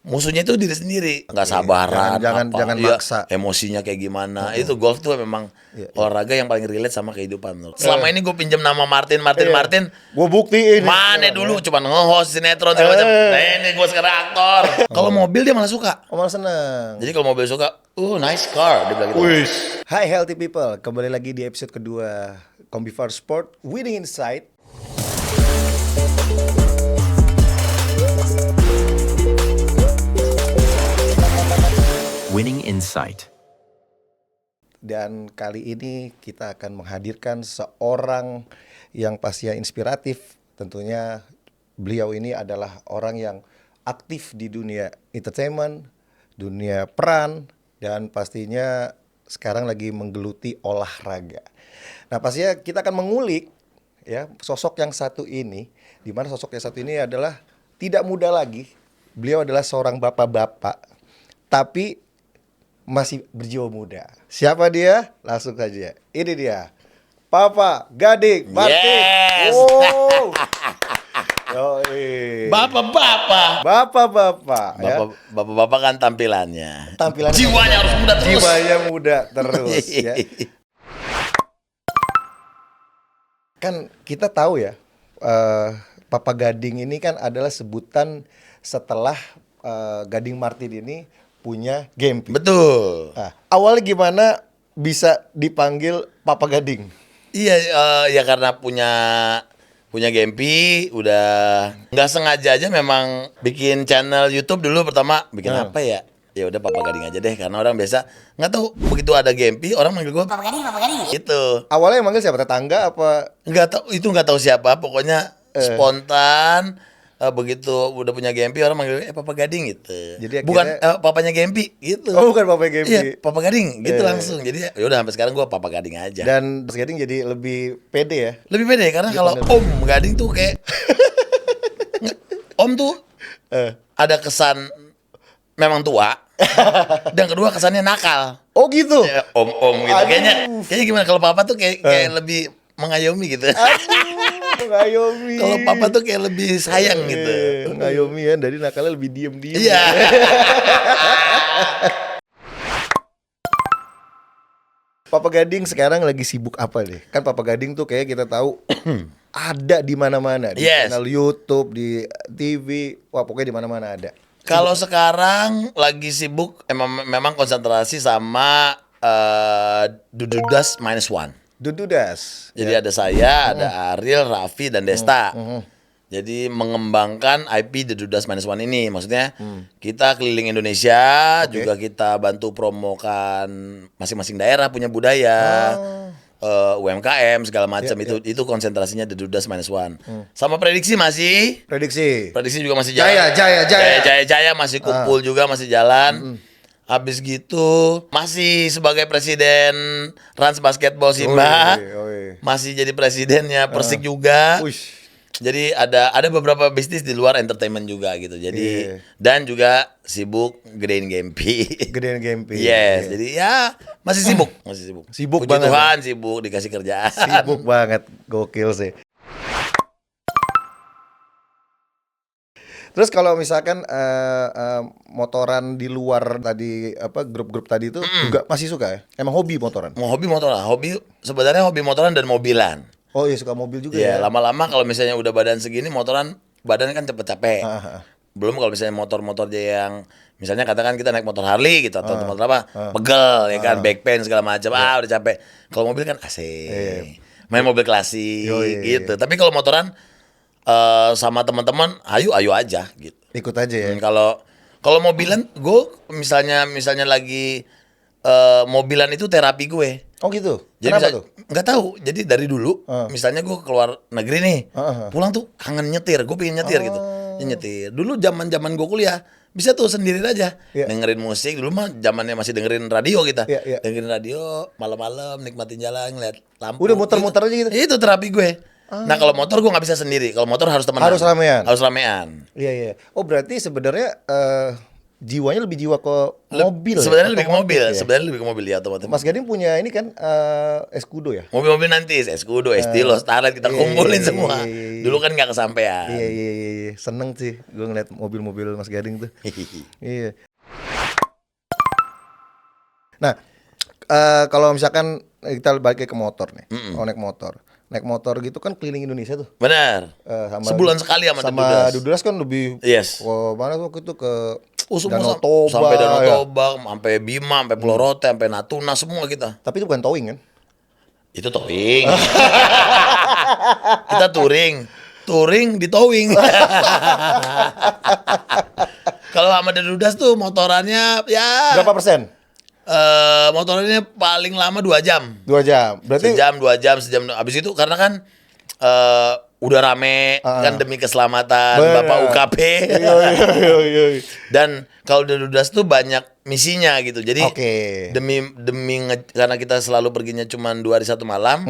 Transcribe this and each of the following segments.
musuhnya itu diri sendiri, nggak sabaran, jangan maksa. Emosinya kayak gimana. Itu golf tuh memang olahraga yang paling relate sama kehidupan menurut. Selama ini gue pinjam nama Martin, Gue buktiin. mana dulu cuman nge-host sinetron segala macam. Nah ini gue sekarang aktor. Kalau mobil dia malah suka. Malah seneng. Jadi kalau mobil suka, nice car, dia bilang gitu. Hai healthy people, kembali lagi di episode kedua Kombifar Sport Winning Insight. Winning Insight. Dan kali ini kita akan menghadirkan seorang yang pastinya inspiratif. Tentunya beliau ini adalah orang yang aktif di dunia entertainment, dunia peran, dan pastinya sekarang lagi menggeluti olahraga. Nah, pastinya kita akan mengulik ya sosok yang satu ini, di mana sosok yang satu ini adalah tidak muda lagi. Beliau adalah seorang bapak-bapak, tapi masih berjiwa muda. Siapa dia? Langsung saja. Ini dia, Papa Gading Martin. Yes. Wow. Yoi. Bapak-bapak ya. Bapak-bapak kan tampilannya. Jiwanya harus muda terus. Jiwanya muda terus ya. Kan kita tahu ya, Papa Gading ini kan adalah sebutan setelah Gading Martin ini punya Gempi. Betul. Nah, awalnya gimana bisa dipanggil Papa Gading? Iya, ya karena punya Gempi, udah nggak sengaja aja memang bikin channel YouTube dulu pertama bikin apa ya? Ya udah Papa Gading aja deh, karena orang biasa nggak tahu begitu ada Gempi orang manggil gue Papa Gading. Itu. Awalnya yang manggil siapa? Tetangga apa? Nggak tahu siapa, pokoknya spontan. Begitu udah punya Gempi orang manggil Papa Gading gitu. Jadi bukan akhirnya, papanya Gempi gitu. Oh, bukan Papa Gempi. Iya, Papa Gading gitu langsung. Jadi ya udah sampai sekarang gua Papa Gading aja. Dan Mas Gading jadi lebih pede ya. Lebih pede karena kalau Om Gading tuh kayak Om tuh ada kesan memang tua. Dan kedua kesannya nakal. Oh gitu. Ya, om gitu. Kayaknya gimana kalau Papa tuh kayak lebih mengayomi gitu. Mengayomi. Kalau Papa tuh kayak lebih sayang gitu. Mengayomi ya, dari nakalnya lebih diem-diem. Iya. Papa Gading sekarang lagi sibuk apa nih? Kan Papa Gading tuh kayak kita tahu ada di mana-mana, di channel YouTube, di TV, wah pokoknya di mana-mana ada. Kalau sekarang lagi sibuk memang konsentrasi sama Dududas -1. Dududas. Jadi ada saya, ada Ariel, Raffi, dan Desta. Jadi mengembangkan IP Dududas -1 ini. Maksudnya kita keliling Indonesia, juga kita bantu promokan masing-masing daerah punya budaya, UMKM segala macam. Itu konsentrasinya Dududas -1. Sama prediksi masih. Prediksi juga masih jalan. Jaya masih kumpul juga, masih jalan. Habis gitu masih sebagai presiden Rans Basketball Simba, masih jadi presidennya Persik juga. Jadi ada beberapa bisnis di luar entertainment juga gitu. Jadi dan juga sibuk gedein Gempi. Yes, jadi ya masih sibuk. Sibuk Puji banget. Tuhan, sibuk dikasih kerjaan. Sibuk banget, gokil sih. Terus kalau misalkan motoran di luar tadi grup-grup tadi itu juga masih suka ya? Emang hobi motoran? Hobi sebenarnya hobi motoran dan mobilan. Oh iya, suka mobil juga ya. ya. Lama-lama kalau misalnya udah badan segini motoran badan kan cepet capek. Belum kalau misalnya motor-motor yang misalnya katakan kita naik motor Harley gitu atau motor apa, pegel ya kan, back pain segala macam. Udah capek. Kalau mobil kan asik. Main mobil klasik gitu. Tapi kalau motoran sama teman-teman, ayo aja gitu. Ikut aja ya. Kalau mobilan, gue misalnya lagi mobilan itu terapi gue. Oh gitu. Jadi kenapa tuh? Nggak tahu. Jadi dari dulu, misalnya gue keluar negeri nih, pulang tuh kangen nyetir. Gue pengen nyetir gitu. Ya, nyetir. Dulu zaman gue kuliah, bisa tuh sendiri aja. Dengerin musik. Dulu mah zamannya masih dengerin radio kita. Dengerin radio, malam-malam nikmatin jalan, ngeliat lampu. Udah muter-muter aja gitu. Itu terapi gue. Nah kalau motor gue nggak bisa sendiri. Kalau motor harus temenan. Harus ramean. Harus ramean. Iya. Oh berarti sebenarnya jiwanya lebih jiwa ke mobil. Sebenarnya lebih ke mobil, ya? sebenarnya lebih ke mobil ya otomotif. Mas Gading punya ini kan Escudo ya? Mobil-mobil nanti, Escudo, Estilos, Starlet kita kumpulin semua. Dulu kan nggak kesampaian. Iya. Seneng sih gue ngeliat mobil-mobil Mas Gading tuh. Iya. Nah, kalau misalkan kita balik ke motor nih, naik motor gitu kan keliling Indonesia tuh. Benar. Sebulan sekali sama Duduras kan lebih. Yes. Mana waktu itu ke Danau Toba, sampai Danau Toba, sampai Bima, sampai Pulau Rote, sampai Natuna semua kita. Tapi itu bukan towing kan? Itu towing. Kita touring di towing. Kalau sama Duduras tuh motorannya ya berapa persen? Motornya paling lama 2 jam. 2 jam. Berarti sejam. Abis itu karena kan udah rame kan demi keselamatan Bapak UKP. Iya. Dan kalau Duduras tuh banyak misinya gitu. Jadi demi karena kita selalu perginya cuma 2 hari 1 malam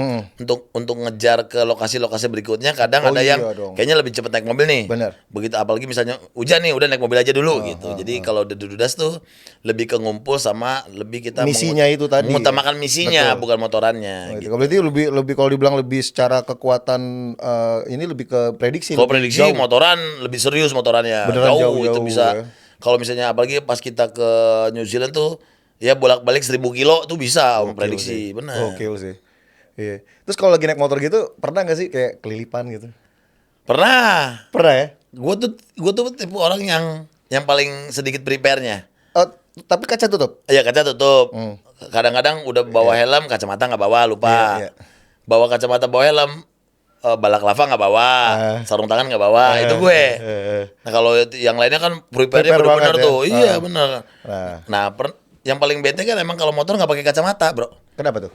untuk ngejar ke lokasi-lokasi berikutnya. Kadang ada yang kayaknya lebih cepat naik mobil nih. Bener. Begitu apalagi misalnya hujan nih, udah naik mobil aja dulu gitu. Jadi kalau Duduras tuh lebih ke ngumpul sama lebih kita misinya itu tadi. Mengutamakan misinya bukan motorannya. Gitu. Berarti lebih kalau dibilang lebih secara kekuatan ini lebih ke prediksi. Kalau prediksi jauh. Motoran lebih serius motorannya. Beneran jauh itu bisa. Ya. Kalau misalnya apalagi pas kita ke New Zealand tuh ya bolak-balik 1000 kilo tuh bisa prediksi. Benar. Oke sih. Iya. Terus kalau lagi naik motor gitu pernah nggak sih kayak kelilipan gitu? Pernah ya? Gue tuh tipe orang yang paling sedikit prepare-nya. Tapi kaca tutup? Iya, kaca tutup. Kadang-kadang udah bawa helm, kacamata nggak bawa, lupa. Bawa kacamata, bawa helm, balaklava nggak bawa, sarung tangan nggak bawa, itu gue. Nah kalau yang lainnya kan prepare-nya benar-benar tuh, iya benar. Nah yang paling bete kan emang kalau motor nggak pakai kacamata, bro. Kenapa tuh?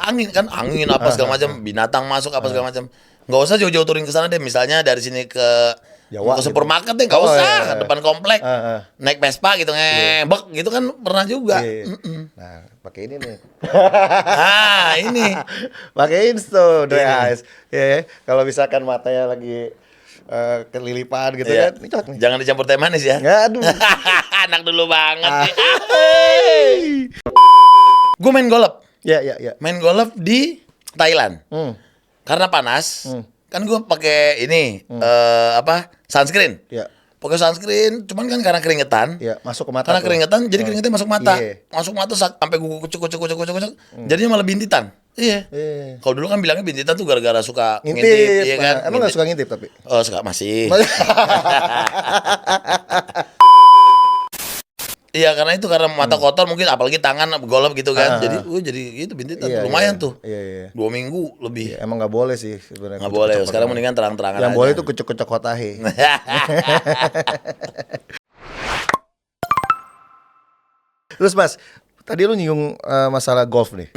Angin apa segala macam, binatang masuk apa segala macam. Nggak usah jauh-jauh turun ke sana deh, misalnya dari sini ke Jawa, ke supermarket deh, nggak usah, depan komplek, naik Vespa gitu, ngebek gitu kan pernah juga. Nah, pakai ini nih. Ini pakai Insto, guys. Kalau misalkan matanya lagi kelilipan gitu kan, ini cocok nih. Jangan dicampur teh manis ya. Aduh. Anak dulu banget. Gue main golf. Iya. Main golf di Thailand. Karena panas. Kan gue pakai ini sunscreen. Iya. Pakai sunscreen, cuman kan karena keringetan. Iya, masuk ke mata. Karena keringetan, jadi keringetnya masuk mata. Masuk mata sampai gue kucuk. Jadinya malah bintitan. Iya. Kalau dulu kan bilangnya bintitan tuh gara-gara suka ngintip, iya kan? Emang nggak suka ngintip tapi? Oh, suka masih. Iya, karena mata kotor mungkin, apalagi tangan golf gitu kan. Jadi itu bintitan lumayan tuh. Iya. 2 minggu lebih. Iya, emang nggak boleh sih sebenarnya. Nggak boleh. Sekarang mendingan terang-terangan yang aja. boleh itu kucuk-kucuk kotahe. Terus Mas, tadi lu nyinggung masalah golf nih.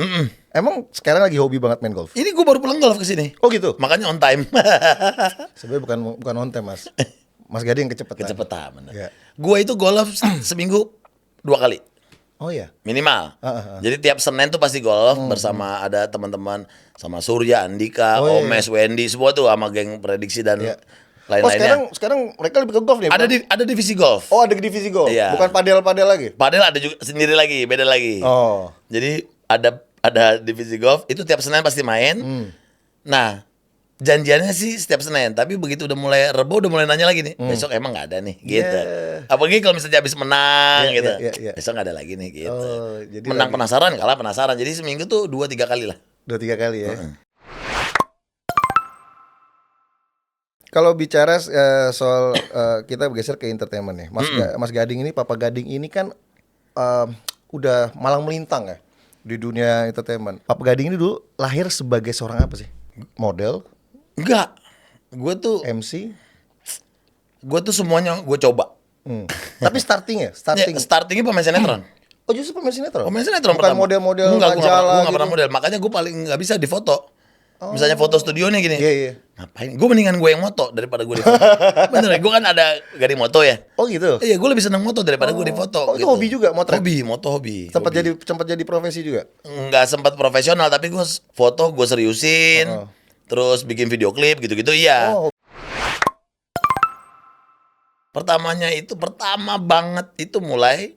Emang sekarang lagi hobi banget main golf? Ini gue baru pulang golf ke sini. Oh gitu. Makanya on time. Sebenarnya bukan on time, Mas. Mas Gading kecepetan. Kecepetan, bener. Ya. Gue itu golf seminggu 2 kali. Oh iya. Minimal. Jadi tiap Senin tuh pasti golf bersama ada teman-teman, sama Surya, Andika, Omes, Wendy, semua tuh sama geng prediksi dan lain-lainnya. Sekarang mereka lebih ke golf nih. Ada divisi golf. Oh, ada divisi golf. Iya. Bukan padel lagi. Padel ada juga sendiri lagi, beda lagi. Oh. Jadi ada divisi golf, itu tiap Senin pasti main. Nah, janjiannya sih setiap Senin, tapi begitu udah mulai Rebo udah mulai nanya lagi nih, besok emang nggak ada nih, gitu. Apalagi kalau misalnya habis menang gitu, besok nggak ada lagi nih, gitu. Oh, jadi menang penasaran, kalah penasaran. Jadi seminggu tuh 2-3 kali lah. 2-3 kali ya. Kalau bicara soal kita bergeser ke entertainment nih, Mas Gading ini, Papa Gading ini kan udah malang melintang ya di dunia entertainment. Papa Gading ini dulu lahir sebagai seorang apa sih? Model? Enggak, gue tuh MC. Gue tuh semuanya gue coba. Tapi startingnya pemain sinetron. Oh justru pemain sinetron? Pemain sinetron bukan pertama. Model-model majalah. Gue nggak gitu. pernah model, makanya gue paling nggak bisa difoto. Misalnya foto studio nih gini. Iya. Ngapain? Gue mendingan gue yang moto daripada gue difoto. Bener, gue kan ada Gading moto ya. Oh gitu. Iya, gue lebih seneng moto daripada gue difoto. Oh itu hobi juga motret? Hobi. Sempat jadi profesi juga? Nggak sempat profesional, tapi gue foto gue seriusin. Terus bikin video klip gitu-gitu iya. Pertama banget itu mulai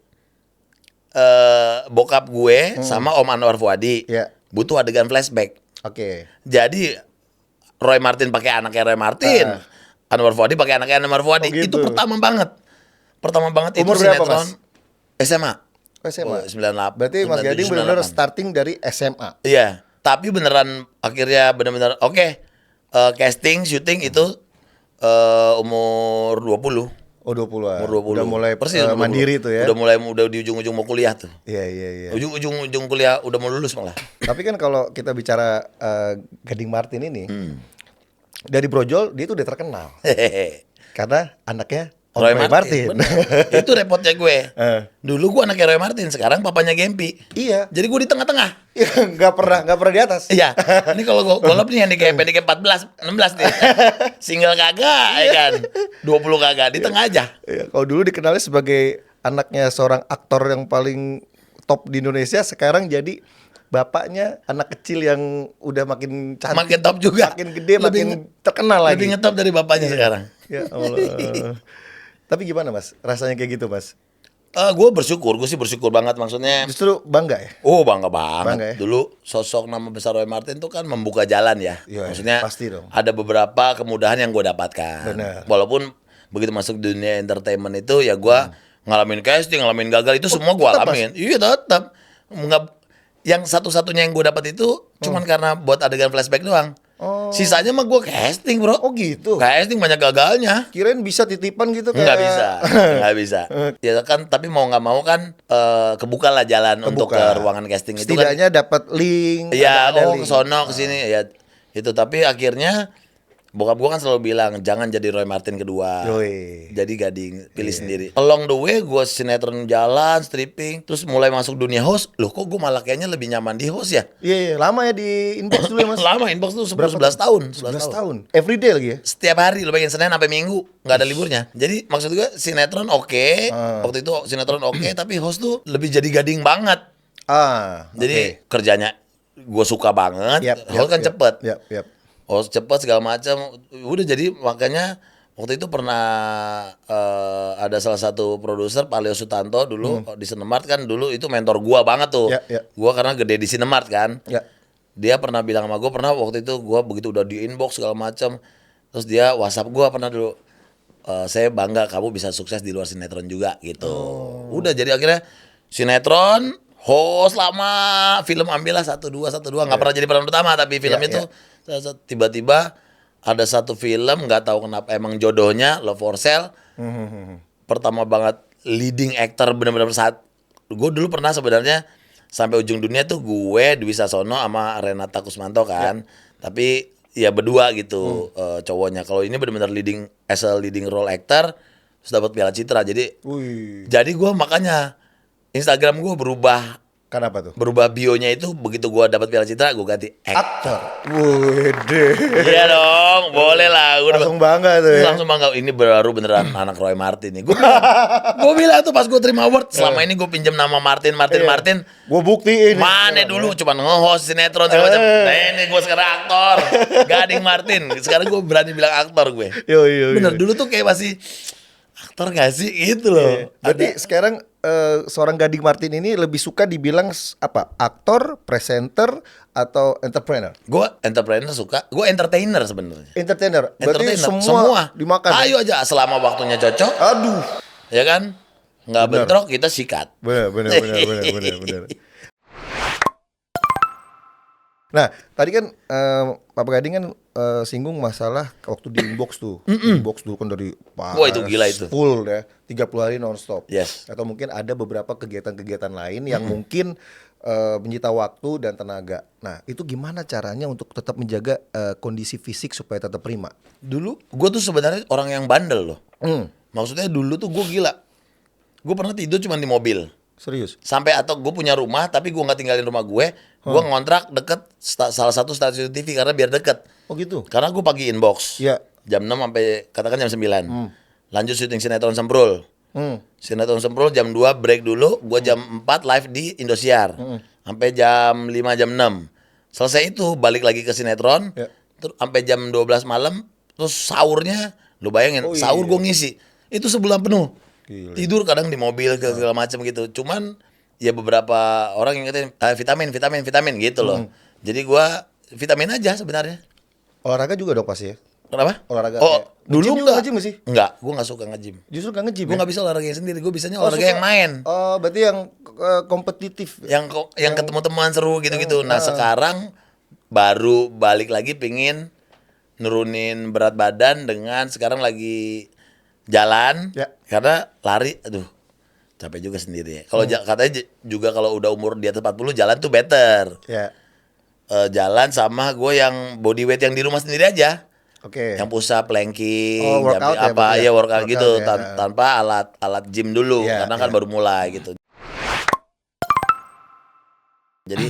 bokap gue sama Om Anwar Fuadi Iya. butuh adegan flashback. Oke. Jadi Roy Martin pakai anaknya Roy Martin, Anwar Fuadi pakai anaknya Anwar Fuadi. Oh, gitu. Itu pertama banget. Umur berapa, sinetron Mas? SMA. SMA. 98. Berarti Mas Gading benar-benar starting dari SMA. Iya, tapi beneran akhirnya bener-bener oke. Casting, syuting itu umur 20. Oh, 20-an. Umur 20. Udah mulai Persis umur 20. mandiri tuh ya. Udah di ujung-ujung mau kuliah tuh. Iya. Ujung kuliah udah mau lulus malah. Tapi kan kalau kita bicara Gading Martin ini, dari brojol dia tuh udah terkenal. Karena anaknya Om Roy Martin. bener. Itu repotnya gue. Dulu gue anaknya Roy Martin, sekarang papanya Gempi. Iya. Jadi gue di tengah-tengah. Iya, nggak pernah di atas. Iya. Ini kalau gue golop nih handicap 14, 16 nih. Single kagak ya kan. 20 kagak, di tengah aja. Iya, kalau dulu dikenalnya sebagai anaknya seorang aktor yang paling top di Indonesia, sekarang jadi bapaknya anak kecil yang udah makin cantik, Makin top juga. makin gede, makin terkenal lagi. Lebih ngetop dari bapaknya sekarang. Ya Allah. Tapi gimana Mas? Rasanya kayak gitu Mas? Gue sih bersyukur banget maksudnya. Justru bangga ya? Oh bangga banget. Bangga ya? Dulu sosok nama besar Roy Martin tuh kan membuka jalan ya. Iya, Maksudnya pasti dong. ada beberapa kemudahan yang gue dapatkan. Benar. Walaupun begitu masuk dunia entertainment itu ya gue ngalamin casting, ngalamin gagal itu semua gue tetap, alamin. Iya tetap. Nggak, yang satu-satunya yang gue dapat itu cuman karena buat adegan flashback doang. Oh. Sisanya mah gue casting bro. Oh gitu. Casting banyak gagalnya. Kirain bisa titipan gitu kayak. Nggak bisa. Ya kan, tapi mau nggak mau kan kebuka lah jalan untuk ke ruangan casting itu kan. Setidaknya dapat link. Iya, ada ke link. sono ke sini ya. Itu tapi akhirnya bokap gua kan selalu bilang jangan jadi Roy Martin kedua. Yoi. Jadi Gading, pilih sendiri. Along the way gua sinetron jalan, stripping, terus mulai masuk dunia host. Loh kok gua malah kayaknya lebih nyaman di host ya? Iya, lama ya di inbox dulu ya Mas. Lama inbox tuh 11 tahun. 11 tahun. Everyday lagi ya? Setiap hari lu bayangin Senin sampai Minggu nggak ada liburnya. Jadi maksud gue sinetron oke, waktu itu sinetron oke, tapi host tuh lebih jadi Gading banget. Jadi kerjanya gue suka banget. Host kan cepet. Yap. Host cepet segala macam. Udah jadi makanya waktu itu pernah ada salah satu produser Paleo Sutanto dulu di Sinemart kan dulu itu mentor gua banget tuh. Gua karena gede di Sinemart kan. Dia pernah bilang sama gue pernah waktu itu gue begitu udah di inbox segala macam terus dia WhatsApp gue pernah dulu saya bangga kamu bisa sukses di luar sinetron juga gitu. Udah jadi akhirnya sinetron host lama film ambillah 1-2 nggak pernah jadi peran utama tapi film itu tiba-tiba ada satu film nggak tahu kenapa emang jodohnya Love for Sale pertama banget leading actor benar-benar saat gue dulu pernah sebenarnya sampai ujung dunia tuh gue Dwi Sasono sama Renata Kusmanto kan. Tapi ya berdua gitu cowoknya. Kalau ini benar-benar leading as a leading role actor terus dapat Piala Citra. Jadi gue makanya Instagram gue berubah. Kenapa tuh? Berubah bionya itu begitu gue dapat Piala Citra gue ganti aktor. Wede. Iya dong, boleh lah. Gua langsung bangga tuh ya. Langsung bangga. Ini baru beneran anak Roy Martin nih. Gue bilang tuh pas gue terima award. Selama ini gue pinjam nama Martin. Gue buktiin. Mana dulu cuman nge-host sinetron segala macam. Nah ini gue sekarang aktor. Gading Martin. Sekarang gue berani bilang aktor gue. Bener dulu tuh kayak masih aktor gak sih gitu loh. Berarti sekarang seorang Gading Martin ini lebih suka dibilang apa? Aktor, presenter, atau entrepreneur? Gue entrepreneur suka. Gue entertainer sebenarnya. Entertainer. Berarti Semua dimakan. Ayo aja selama waktunya cocok. Aduh. Ya kan? Nggak bentrok kita sikat. Bener. Nah, tadi kan Pak Gading kan singgung masalah waktu di inbox tuh. Inbox dulu kan dari wah itu gila itu. Full ya, 30 hari nonstop. Yes. Atau mungkin ada beberapa kegiatan-kegiatan lain yang mungkin menyita waktu dan tenaga. Nah, itu gimana caranya untuk tetap menjaga kondisi fisik supaya tetap prima? Dulu gue tuh sebenarnya orang yang bandel loh. Maksudnya dulu tuh gue gila. Gue pernah tidur cuma di mobil. Serius? Sampai atau gue punya rumah tapi gue nggak tinggalin rumah gue ngontrak deket salah satu stasiun TV karena biar deket. Oh gitu? Karena gue pagi inbox. Iya. Jam 6 sampai katakan jam 9. Lanjut syuting sinetron Semprul. Sinetron Semprul jam 2 break dulu, gue jam 4 live di Indosiar. Sampai jam 5 jam 6. Selesai itu balik lagi ke sinetron. Terus sampai jam 12 malam terus sahurnya lu bayangin sahur gue ngisi. Itu sebulan penuh. Gila. Tidur kadang di mobil segala macam gitu. Cuman ya beberapa orang yang ngatain vitamin gitu loh. Jadi gua vitamin aja sebenarnya. Olahraga juga dong pasti ya? Kenapa? Olahraga Oh, kayak dulu nge-gym juga enggak. nge-gym nggak sih? Enggak, gua enggak suka nge-gym. Justru gak nge-gym Gua ya? enggak bisa olahraga sendiri, gua bisanya Oh, olahraga suka- yang main. Oh, berarti yang kompetitif. Yang ketemu teman seru gitu-gitu. Nah, sekarang baru balik lagi pingin nurunin berat badan dengan sekarang lagi jalan. Ya. Karena lari aduh capek juga sendiri ya. Kalau katanya juga kalau udah umur di atas 40 jalan tuh better. Ya. Jalan sama gue yang body weight yang di rumah sendiri aja. Oke. Yang push up, planking, Oh, workout ya, apa berarti ya? ya workout gitu Workout ya. tanpa alat gym dulu Iya, karena kan iya. baru mulai gitu. Jadi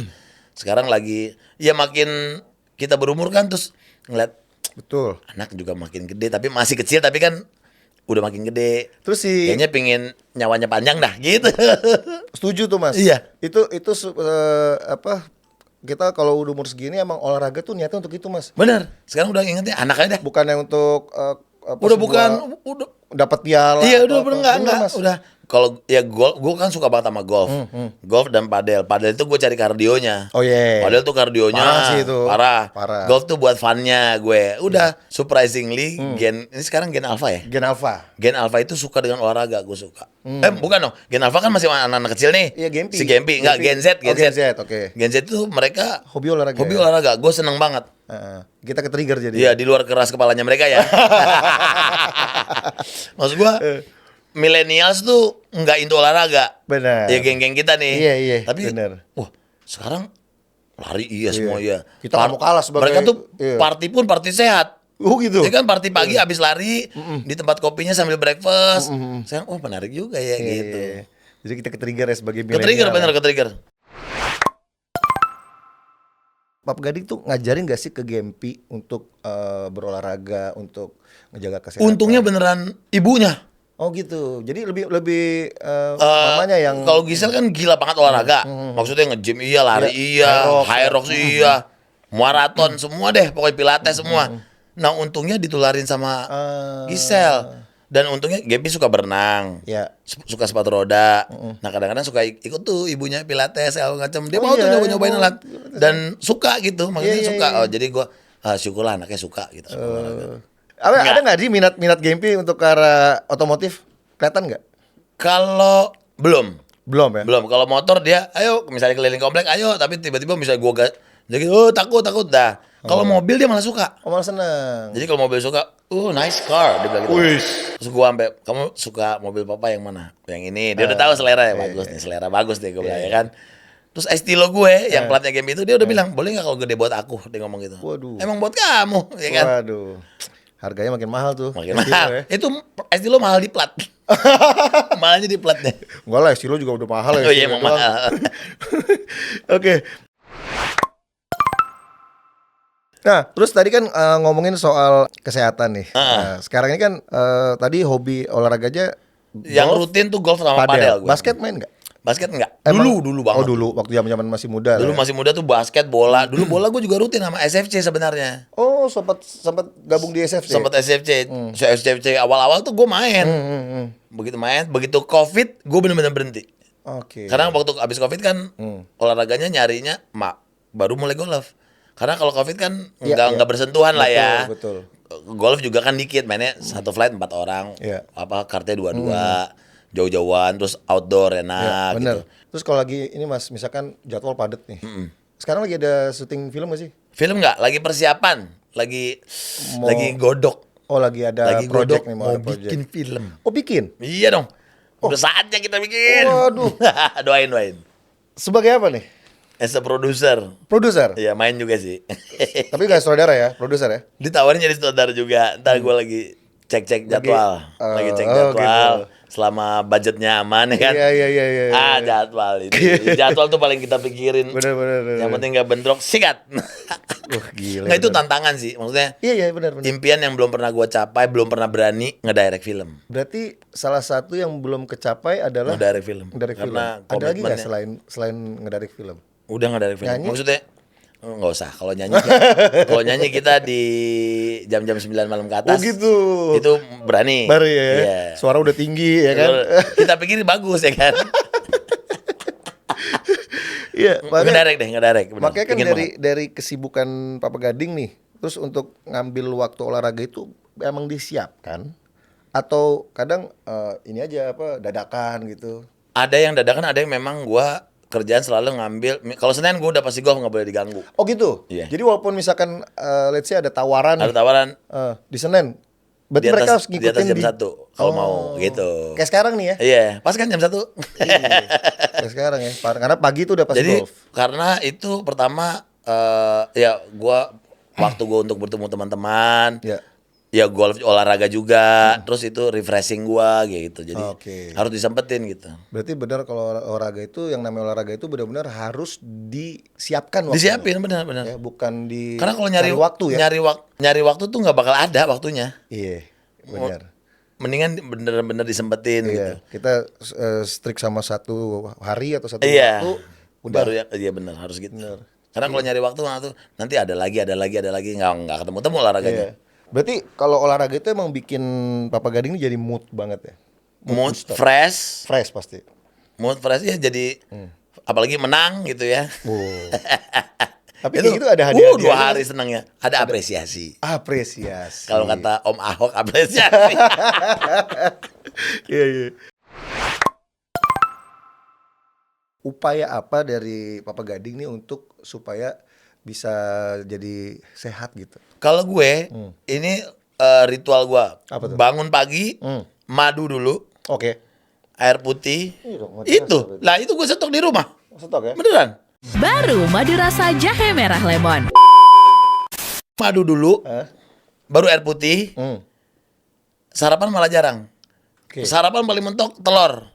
sekarang lagi ya makin kita berumur kan terus ngeliat Betul. anak juga makin gede tapi masih kecil tapi kan udah makin gede. Terus si Kayaknya pingin nyawanya panjang dah gitu. setuju tuh Mas. Iya. Itu apa? Kita kalau udah umur segini emang olahraga tuh niatnya untuk itu Mas. Bener. Sekarang udah ingetnya anak aja dah. Bukan yang untuk apa, Udah sebuah- bukan udah dapat piala. iya atau udah apa. enggak Bener, Mas. udah kalau ya gue kan suka banget sama golf dan padel itu gue cari kardionya. Oh iya. Padel tuh kardionya Parah sih itu. parah. Parah. Golf tuh buat funnya gue udah surprisingly gen ini sekarang gen alpha ya. Gen Alpha. Gen alpha itu suka dengan olahraga, gue suka. Bukan dong, gen alpha kan masih anak-anak kecil nih. Iya, Gempi. Si Gempi, enggak Gempi. Gen Z, Oh, Gen Z, oke. Gen Z itu mereka Hobi olahraga. hobi ya? olahraga, gue seneng banget. Kita ke-trigger jadi. Iya, di luar keras kepalanya mereka ya. Maksud gua millennials tuh nggak into olahraga. Benar. Ya geng-geng kita nih. Iya, Tapi benar. wah, sekarang lari semua iya. Kita nggak mau kalah sebagai- mereka tuh iya. party sehat. Oh gitu. Ya kan party pagi habis lari di tempat kopinya sambil breakfast. Sayang, menarik juga ya Iya, gitu. iya. Jadi kita ke-trigger ya sebagai Ke-trigger milenial. bener ke-trigger. Pap Gading tuh ngajarin gak sih ke Gempi untuk berolahraga, untuk ngejaga kesehatan? Untungnya beneran ibunya. Oh gitu. Jadi lebih mamanya yang Kalau Gisel kan gila banget olahraga. Maksudnya nge-gym iya, lari iya, high rocks iya, maraton semua deh, pokoknya pilates semua. Nah, untungnya ditularin sama Gisel. Dan untungnya Gempi suka berenang. ya. Suka sepatu roda. Nah, kadang-kadang suka ikut tuh ibunya pilates segala macam. Dia Oh mau tuh iya, nyobain mau. alat dan suka gitu. Maksudnya Iya, iya, suka. iya. Oh, jadi gua syukurlah anaknya suka gitu. suka olahraga. Ada nggak di minat Gempi untuk ke arah otomotif? Kelihatan nggak? Kalau belum Belum ya. Belum, kalau motor dia, ayo misalnya keliling komplek, ayo, tapi tiba-tiba misalnya gua jadi takut dah. Kalau mobil dia malah suka. Oh malah seneng. Jadi kalau mobil suka, nice car, dia bilang gitu. Terus gua sampai, kamu suka mobil papa yang mana? Yang ini, dia udah tahu selera ya, bagus nih, selera bagus deh gua bilang ya kan. Terus Estilo gue yang platnya game itu dia udah bilang, boleh nggak kalau gede buat aku? Dia ngomong gitu. Waduh. Emang buat kamu, ya kan? Waduh. Harganya makin mahal tuh. Makin Estilo mahal. ya. Itu Estilo mahal di plat. Mahalnya di platnya. Enggak lah, Estilo juga udah mahal ya. Oh iya, Estilo emang doang. mahal. Oke. Nah, terus tadi kan ngomongin soal kesehatan nih. Nah, sekarang ini kan tadi hobi olahraganya Yang golf, rutin tuh golf sama padel gue. Basket main nggak? Basket enggak? Emang- Dulu banget. Oh dulu, waktu zaman masih muda. Dulu lah ya. masih muda tuh basket, bola. Dulu bola gue juga rutin sama SFC sebenarnya. Oh, sempat gabung di SFC. Sempat SFC. So, SFC awal-awal tuh gue main. Begitu main, begitu Covid, gue bener-bener berhenti. Oke. Karena waktu abis Covid kan olahraganya nyarinya baru mulai golf. Karena kalau Covid kan Iya, nggak bersentuhan lah ya. Betul. Golf juga kan dikit, mainnya satu flight 4 orang. Iya. Apa kartnya 2-2. Jauh-jauhan, terus outdoor Ya, enak bener. gitu. Terus kalau lagi ini Mas, misalkan jadwal padat nih. Sekarang lagi ada syuting film gak sih? Film nggak? Lagi persiapan, lagi Mau- godok, Oh, lagi ada lagi project godok nih, mau ada project. bikin film. Oh, bikin. Iya dong. Udah saatnya kita bikin. Waduh. doain. Sebagai apa nih? As a producer. Produser. Iya, main juga sih. Tapi gak saudara ya, produser ya? Ditawarin jadi sutradara juga. Ntar gue lagi cek jadwal. Lagi cek oh, jadwal. gitu. Selama budgetnya aman ya kan. Iya. Jadwal itu. Jadwal tuh paling kita pikirin. Bener. Yang penting gak bentrok, sikat. Gila. Nggak, itu bener. tantangan sih. Maksudnya Iya, benar. impian yang belum pernah gue capai, belum pernah berani ngedirect film. Berarti salah satu yang belum kecapai adalah Ngedirect film. ngedirect film. Karena Ada lagi nggak komitmennya. selain ngedirect film? Udah ngedirect film. Nyanyi? Maksudnya Nggak usah. Kalau nyanyi kita di jam-jam 9 malam ke Oh atas. gitu. Itu berani. Baru ya. Iya. Suara udah tinggi ya kan. Kita pikir bagus ya kan. Iya, Ngedirect. Bener. makanya kan Pingin dari kesibukan Papa Gading nih, terus untuk ngambil waktu olahraga itu emang disiapkan atau kadang ini aja apa dadakan gitu. ada yang dadakan, ada yang memang gua kerjaan selalu ngambil. Kalau Senin gua udah pasti golf, nggak boleh diganggu. Oh gitu. Iya. Jadi walaupun misalkan let's say ada tawaran Ada nih, tawaran di Senin, berarti di mereka atas, harus di ngikutin atas jam 1 kalau mau gitu. Kayak sekarang nih ya. Iya, pas kan jam 1. Iya, kayak sekarang ya. Karena pagi itu udah pas Jadi golf. karena itu pertama ya waktu gua untuk bertemu teman-teman. Ya. Ya golf olahraga juga, terus itu refreshing gua gitu. Jadi Oke. harus disempetin gitu. Berarti benar kalau olahraga itu yang namanya olahraga itu benar-benar harus disiapkan waktunya. Disiapin benar-benar. Ya, bukan di Karena kalau cari waktu ya. nyari waktu tuh nggak bakal ada waktunya. Iya, benar. Mendingan bener-bener disempetin gitu. Iya, kita strict sama satu hari atau satu Iya. waktu udah. Baru ya, iya benar harus gitu. Karena kalau nyari waktu tuh nanti ada lagi nggak ketemu-temu olahraganya. Iya. Berarti kalau olahraga itu emang bikin Papa Gading ini jadi mood banget ya. Mood booster. fresh, Fresh pasti. ya jadi apalagi menang gitu ya. Oh. Tapi kayak gitu ada hadiah. 2 hari senangnya. Ada apresiasi. Apresiasi. Kalau kata Om Ahok apresiasi. Iya, iya. Upaya apa dari Papa Gading nih untuk supaya bisa jadi sehat gitu? Kalau gue ini ritual gue Apa tuh? bangun pagi, madu dulu, Oke. air putih. Iya dong, madu Itu. rasa berarti. Lah itu gue setok di rumah. Stok ya? Beneran. Baru madu rasa jahe merah lemon. Madu dulu, Hah? baru air putih. Sarapan malah jarang. Oke. Sarapan paling mentok telur.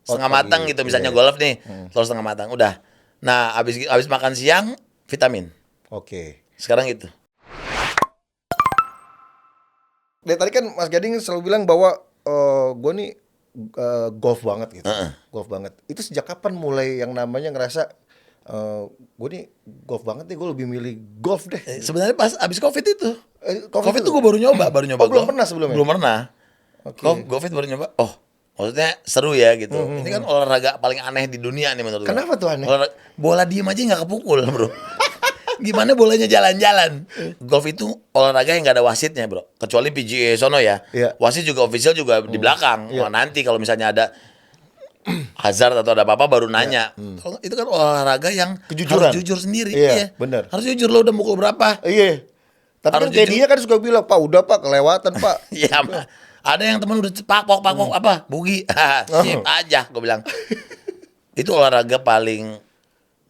Setengah pagi. matang gitu, misalnya Iya. golf nih. Telur setengah matang, udah. Nah, abis makan siang vitamin. Oke. Sekarang gitu. Dari tadi kan Mas Gading selalu bilang bahwa gue nih golf banget gitu. Golf banget. Itu sejak kapan mulai yang namanya ngerasa gue nih golf banget nih, gue lebih milih golf deh. Sebenarnya pas abis COVID itu. COVID itu? itu gue baru nyoba Oh, belum golf. pernah sebelumnya? Belum pernah. Oke. COVID baru nyoba. Oh, maksudnya seru ya gitu. Ini kan olahraga paling aneh di dunia nih menurut gue. Kenapa tuh aneh? Bola diem aja nggak kepukul, bro. Gimana bolanya jalan-jalan? Golf itu olahraga yang nggak ada wasitnya, bro. Kecuali PGA sono ya. Iya. Wasit juga official juga di belakang. Iya. Nah, nanti kalau misalnya ada hazard atau ada apa-apa baru nanya. Kalau itu kan olahraga yang Kejujuran. harus jujur sendiri. Iya, benar. Harus jujur, lo udah mukul berapa? Iya. Tapi Harus kan kayak jujur. dia kan suka bilang, Pak udah Pak kelewatan Pak. Iya, mah. Ada yang teman udah pakpok apa? Bugi. Sip aja gue bilang. Itu olahraga paling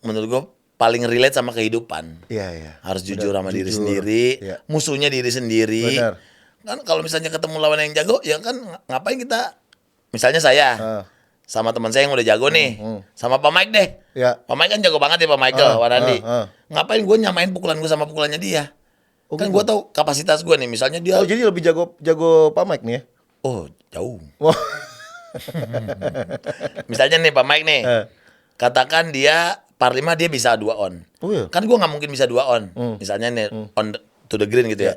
menurut gue paling relate sama kehidupan. Iya, iya. Harus Benar, jujur sama diri jujur. sendiri, Iya. musuhnya diri sendiri. Benar. Kan kalau misalnya ketemu lawan yang jago, ya kan ngapain kita? Misalnya saya sama teman saya yang udah jago nih, sama Pak Mike deh. Iya. Pak Mike kan jago banget ya Pak Michael, Warandi. Ngapain gue nyamain pukulan gue sama pukulannya dia? Oh, Kan gitu. gue tahu kapasitas gue nih. Misalnya dia, Oh, jadi lebih jago Pak Mike nih ya? oh jauh. Wah. Misalnya nih Pak Mike nih, Eh. katakan dia par 5 dia bisa 2 on. Oh, iya. Kan gue nggak mungkin bisa 2 on. Misalnya nih to the green gitu ya.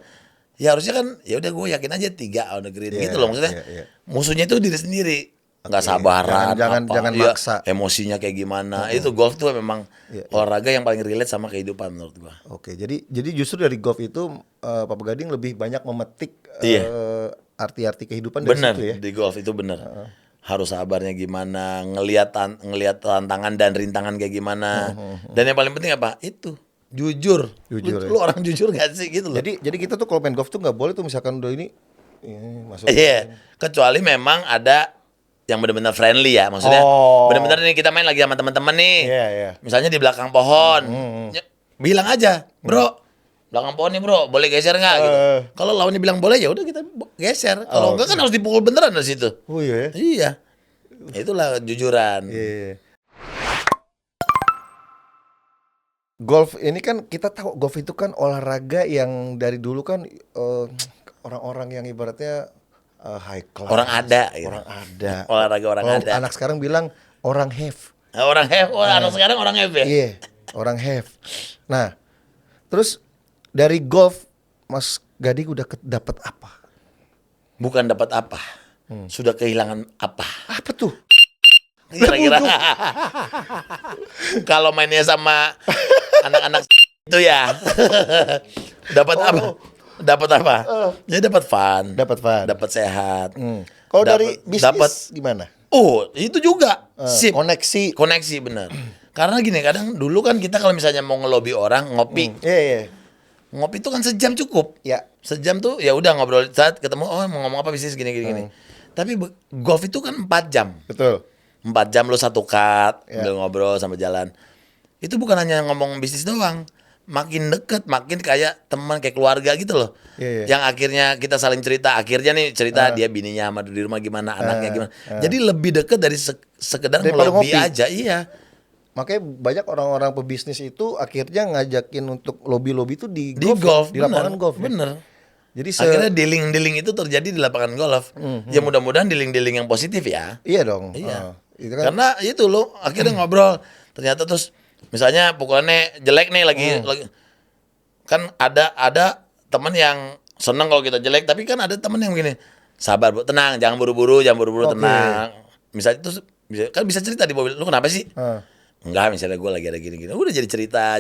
Ya harusnya kan ya udah gue yakin aja 3 on the green Iya, gitu loh maksudnya. iya, iya. Musuhnya itu diri sendiri. Nggak Oke, sabaran jangan Iya, maksa. emosinya kayak gimana. Itu golf tuh memang Iya, iya. olahraga yang paling relate sama kehidupan menurut gua. Oke, jadi justru dari golf itu Papa Gading lebih banyak memetik Iya. arti-arti kehidupan dari Bener situ ya. di golf itu bener. Harus sabarnya gimana, ngelihat tantangan dan rintangan kayak gimana. Dan yang paling penting apa? Itu jujur. Jujur, Lu orang jujur gak sih gitu loh. Jadi kita tuh kalau main golf tuh nggak boleh tuh misalkan udah ini masuk. Iya, kecuali memang ada yang benar-benar friendly ya, maksudnya Oh. benar-benar nih kita main lagi sama teman-teman nih. Iya, iya. Misalnya di belakang pohon, bilang aja, bro, belakang pohon nih bro, boleh geser nggak? Gitu. Kalau lawannya bilang boleh ya udah kita geser. Kalau enggak kan harus dipukul beneran dari situ. Oh iya. Ya? Iya, itulah jujuran. Iya. Golf ini kan kita tahu golf itu kan olahraga yang dari dulu kan orang-orang yang ibaratnya high class. Orang ada, gitu. Orang ada. Olahraga orang Kalau ada. anak sekarang bilang orang have. Nah, orang have, anak sekarang orang have ya. Iya, orang have. Nah, Terus dari golf Mas Gading udah dapat apa? Bukan dapat apa, sudah kehilangan apa? Apa tuh? Kira-kira kalau mainnya sama anak-anak itu ya dapat apa? Dapat apa? Ya dapat fun, Dapat fun. dapat sehat. Kalau Dapat- dari bisnis dapat gimana? Oh, itu juga sip. Koneksi. Bener. Karena gini, kadang dulu kan kita kalau misalnya mau ngelobi orang ngopi, Iya. ngopi itu kan sejam cukup. Ya. Sejam tuh ya udah ngobrol, saat ketemu mau ngomong apa bisnis gini. Tapi golf itu kan 4 jam. Betul. 4 jam lu satu cut, Ya. sambil ngobrol sambil jalan. Itu bukan hanya ngomong bisnis doang. Makin deket, makin kayak teman, kayak keluarga gitu loh. Iya. Yang akhirnya kita saling cerita. Akhirnya nih cerita dia bininya sama di rumah gimana, anaknya gimana. Jadi lebih deket dari sekedar Daripada ngelobi ngopi. aja. Iya. Makanya banyak orang-orang pebisnis itu akhirnya ngajakin untuk lobby-lobby itu di Di golf, golf, di lapangan bener, golf. Ya? bener. Jadi Akhirnya dealing-dealing itu terjadi di lapangan golf. Ya mudah-mudahan dealing-dealing yang positif ya. iya dong. Iya. Itu kan Karena itu lo akhirnya ngobrol, ternyata terus misalnya pukulannya jelek nih lagi kan ada teman yang seneng kalau kita jelek, tapi kan ada teman yang begini, sabar bu, tenang, jangan buru-buru, Oke. tenang. Misalnya terus kan bisa cerita di mobil, lu kenapa sih? Ah. Enggak, misalnya gue lagi ada gini-gini, udah jadi cerita,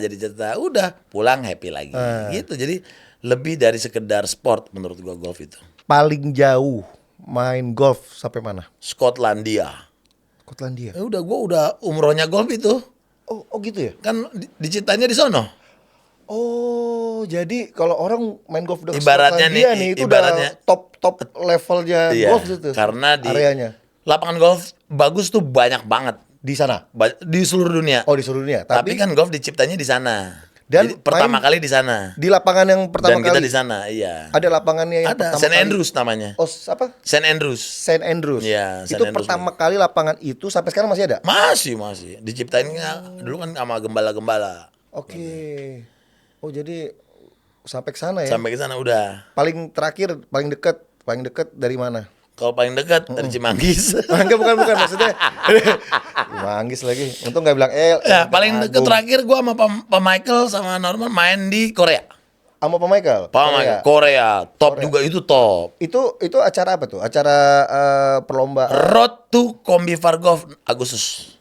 udah pulang happy lagi, gitu. Jadi lebih dari sekedar sport menurut gue golf itu. paling jauh main golf sampai mana? Skotlandia. Skotlandia. Ya udah, gue udah umrohnya golf itu. Oh gitu ya? Kan diciptanya di sono. Oh, jadi kalau orang main golf udah ke Ibaratnya Skotlandia nih, itu ibaratnya- udah top levelnya Iya, golf itu. karena di areanya lapangan golf bagus tuh banyak banget di sana. di seluruh dunia. Oh, di seluruh dunia. Tapi kan golf diciptanya di sana. Dan Jadi, pertama main kali di sana. di lapangan yang pertama Dan kita kali di sana, iya. ada lapangannya yang Ada pertama St. kali. Andrews namanya. Oh, apa? St. Andrews. St. Andrews. Iya, St. Itu Andrews. pertama kali lapangan itu sampai sekarang masih ada. Masih. Diciptainnya dulu kan sama gembala-gembala. Oke. Oh, jadi sampai ke sana ya. Sampai ke sana udah. Paling terakhir, paling dekat dari mana? Kalau paling dekat dari Cimanggis. Enggak, bukan maksudnya. Manggis lagi. Untung nggak bilang Ya, paling dekat Agung. terakhir gua sama Pak Michael sama Norman main di Korea. Sama Pak Michael. Pak Michael, Korea, top juga itu top. Itu acara apa tuh? Acara perlombaan. Road to Kombivar Golf Agustus.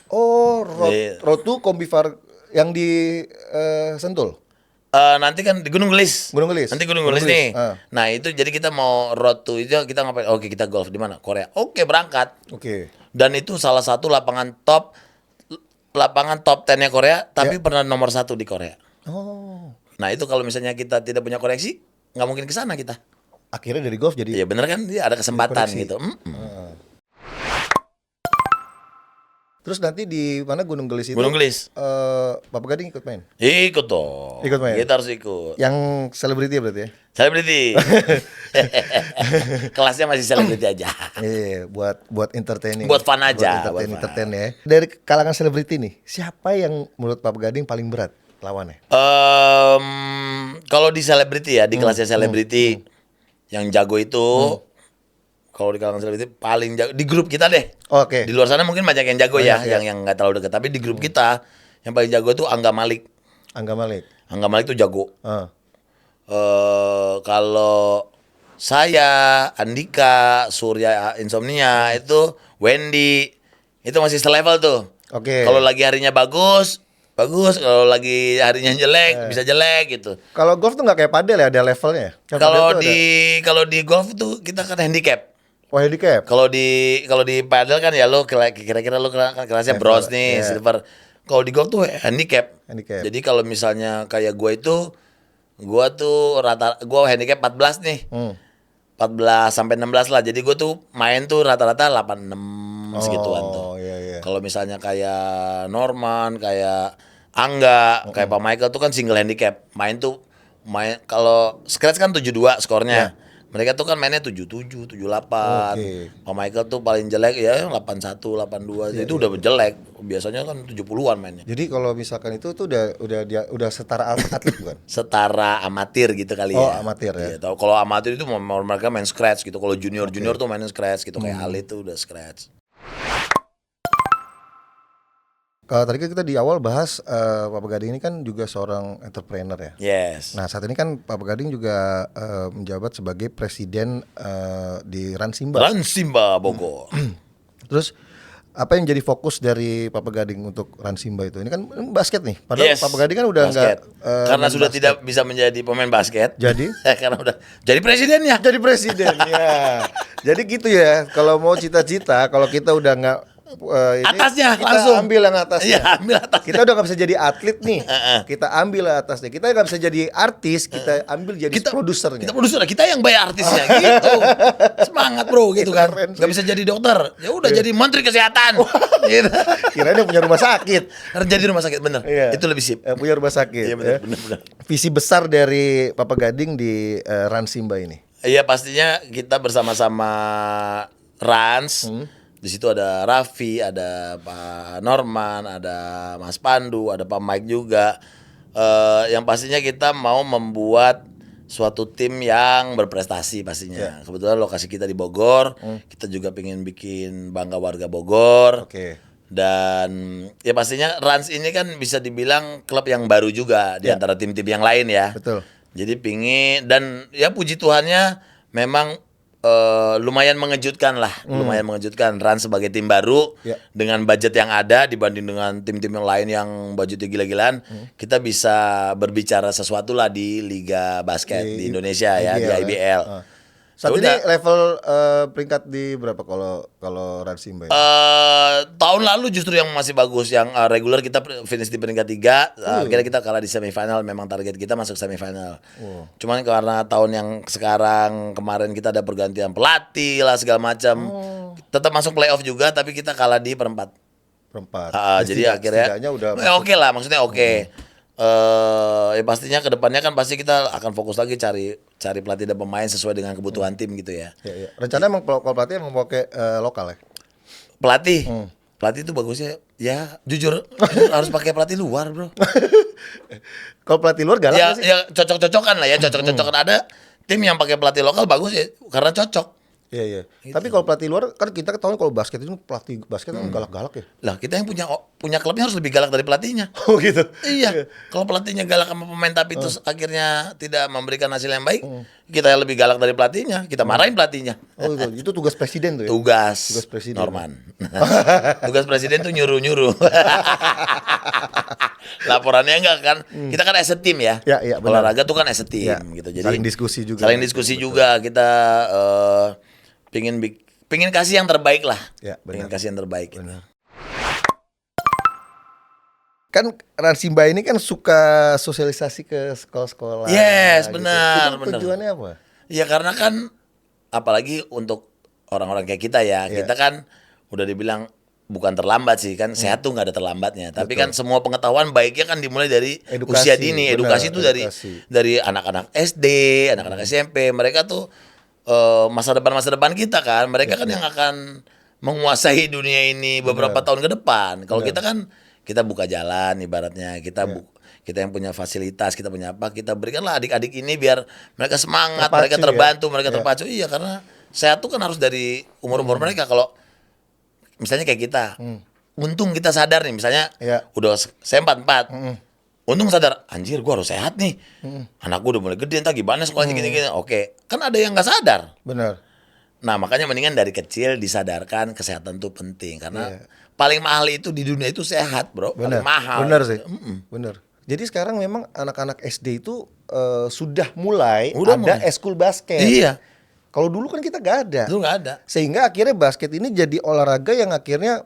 Oh, Iya. road to Kombivar yang di Sentul. Nanti kan di Gunung Gelis. Gunung Gelis. Nanti Gunung Gunung Gelis Gelis, nih. ah. Nah, itu jadi kita mau road to itu kita ngapain? Oke, kita golf di mana? Korea. Oke, berangkat. Oke. Dan itu salah satu lapangan top 10-nya Korea, tapi pernah nomor 1 di Korea. Oh. Nah, itu kalau misalnya kita tidak punya koneksi, nggak mungkin ke sana kita. Akhirnya dari golf jadi Iya bener kan? Dia ada kesempatan Koneksi. gitu. Terus nanti di mana Gunung Gelis itu? Gunung Gelis. Bapak Gading ikut main. Ikut dong. Ikut main? Kita harus ikut. Yang selebriti berarti ya? Selebriti. Kelasnya masih selebriti aja. Iya, buat entertaining. Buat fun aja, Buat buat fun. entertain ya. Dari kalangan selebriti nih, siapa yang menurut Bapak Gading paling berat lawannya? Kalau di selebriti ya, di kelasnya selebriti yang jago itu, kalau di kalangan selebriti paling jago di grup kita deh. Oke. Di luar sana mungkin banyak yang jago ya, Banyak, ya. yang nggak terlalu dekat. Tapi di grup kita yang paling jago itu Angga Malik. Angga Malik. Angga Malik tuh jago. Ah. Kalau saya, Andika, Surya Insomnia itu Wendy itu masih selevel tuh. Oke. Kalau lagi harinya bagus. Kalau lagi harinya jelek, bisa jelek gitu. Kalau golf tuh nggak kayak padel ya, ada levelnya. Kan Kalau padel tuh kalau di golf tuh kita kan handicap. ada handicap. Kalau di padel kan ya lo kira-kira lo kan kelasnya Level, bronze nih, iya. silver. Kalau di golf tuh handicap. Handicap. Jadi kalau misalnya kayak gue tuh handicap 14 nih. 14 sampai 16 lah. Jadi gue tuh main tuh rata-rata 86 segituan tuh. Oh iya iya. Kalau misalnya kayak Norman, kayak Angga, kayak Pak Michael tuh kan single handicap. Main kalau scratch kan 72 skornya. Mereka tuh kan mainnya 77, 78. Oke. Pak Michael tuh paling jelek ya 81, 82. Itu udah jelek. Biasanya kan 70-an mainnya. Jadi kalau misalkan itu tuh udah setara atlet bukan? Setara amatir gitu kali Oh, ya. amatir ya. Iya, tahu kalau amatir itu mereka main scratch gitu. Kalau junior tuh mainin scratch gitu kayak Ali tuh udah scratch. Kalau tadi kan kita di awal bahas Pak Begading ini kan juga seorang entrepreneur ya. Yes. Nah, saat ini kan Pak Begading juga menjabat sebagai presiden di Ransimba. Ransimba Bogor. Terus apa yang jadi fokus dari Pak Begading untuk Ransimba itu? Ini kan basket nih. Padahal Yes. Pak Begading kan udah Basket. enggak Karena sudah tidak bisa menjadi pemain basket. Jadi? Karena udah jadi presidennya. jadi presiden ya. Jadi gitu ya. Kalau mau cita-cita, kalau kita udah nggak ini, Atasnya kita langsung ambil yang atasnya. Iya, ambil atasnya. Kita udah nggak bisa jadi atlet nih. Kita ambil atasnya. Kita nggak bisa jadi artis. Kita ambil jadi produsernya. Kita produser, kita yang bayar artisnya gitu. Semangat bro gitu kan. Keren sih. Gak bisa jadi dokter. Ya udah jadi menteri kesehatan. Gitu. Kirain dia punya rumah sakit. Harus jadi rumah sakit bener. Iya. Itu lebih sip. Punya rumah sakit. Iya ya. bener. Visi besar dari Papa Gading di Ransimba ini. Iya pastinya kita bersama-sama Rans. Di situ ada Raffi, ada Pak Norman, ada Mas Pandu, ada Pak Mike juga. Yang pastinya kita mau membuat suatu tim yang berprestasi pastinya. Kebetulan lokasi kita di Bogor, kita juga pengen bikin bangga warga Bogor. Oke. Dan ya pastinya Rans ini kan bisa dibilang klub yang baru juga di antara tim-tim yang lain ya. Betul. Jadi pingin dan ya puji Tuhannya memang lumayan mengejutkan lah, lumayan mengejutkan. Rans sebagai tim baru dengan budget yang ada dibanding dengan tim-tim yang lain yang budgetnya gila-gilaan, kita bisa berbicara sesuatu lah di Liga Basket di Indonesia ya, di IBL. Saat ini Udah. level peringkat di berapa kalau Ransimba ini? Tahun lalu justru yang masih bagus, yang regular kita finish di peringkat 3. Akhirnya kita kalah di semifinal. Memang target kita masuk semifinal. Cuman karena tahun yang sekarang kemarin kita ada pergantian pelatih lah segala macam, tetap masuk playoff juga, tapi kita kalah di perempat. Jadi akhirnya setidaknya udah oke lah, maksudnya oke. Ya pastinya kedepannya kan pasti kita akan fokus lagi cari pelatih dan pemain sesuai dengan kebutuhan tim gitu ya. Iya. Rencana emang kalau pelatih emang mau pakai lokal ya? Pelatih itu bagusnya ya jujur harus pakai pelatih luar bro. Kalau pelatih luar galak Ya, nggak sih? ya cocok-cocokan lah ya, cocok-cocokan. Ada tim yang pakai pelatih lokal bagus ya karena cocok. Iya. Tapi kalau pelatih luar kan kita ketahui kalau basket itu pelatih basket kan galak-galak ya. Lah kita yang punya klubnya harus lebih galak dari pelatihnya. Oh gitu. Iya, kalau pelatihnya galak sama pemain tapi itu akhirnya tidak memberikan hasil yang baik, kita yang lebih galak dari pelatihnya, kita marahin pelatihnya. Oh gitu. Itu tugas presiden tuh ya. Tugas presiden. Norman. Tugas presiden tuh nyuruh-nyuruh. Laporannya enggak kan? Kita kan as a team ya. Iya, benar. Olahraga tuh kan as a team Ya, gitu. Jadi saling diskusi juga. Saling diskusi juga. Kita pingin kasih yang terbaik lah. Ya, Pingin benar. kasih yang terbaik. Gitu. Kan Ransimba ini kan suka sosialisasi ke sekolah-sekolah. Yes, gitu. benar, Itu benar. tujuannya apa? Ya karena kan apalagi untuk orang-orang kayak kita ya, Iya. kita kan udah dibilang bukan terlambat sih kan, sehat tuh nggak ada terlambatnya. Tapi kan semua pengetahuan baiknya kan dimulai dari Edukasi, usia dini. benar, Edukasi itu edukasi. dari anak-anak SD, anak-anak SMP. Mereka tuh masa depan kita kan. Mereka kan yang akan menguasai dunia ini beberapa tahun ke depan. Kalau kita kan kita buka jalan ibaratnya, kita yang punya fasilitas, kita punya apa, kita berikanlah adik-adik ini biar mereka semangat, Terpacu mereka ya. terbantu, mereka terpacu. Iya, karena sehat tuh kan harus dari umur-umur mereka. Kalau misalnya kayak kita, untung kita sadar nih, misalnya Iya. udah saya 44, untung sadar, anjir gua harus sehat nih, anak gua udah mulai gede, entah gimana sekolahnya gini-gini. Oke, kan ada yang nggak sadar. Benar. Nah makanya mendingan dari kecil disadarkan kesehatan tuh penting, karena paling mahal itu di dunia itu sehat bro, paling mahal. Benar sih. Benar. Jadi sekarang memang anak-anak SD itu sudah mulai Udah ada mulai. eskul basket. Iya, Kalau dulu kan kita gak ada. itu nggak ada. Sehingga akhirnya basket ini jadi olahraga yang akhirnya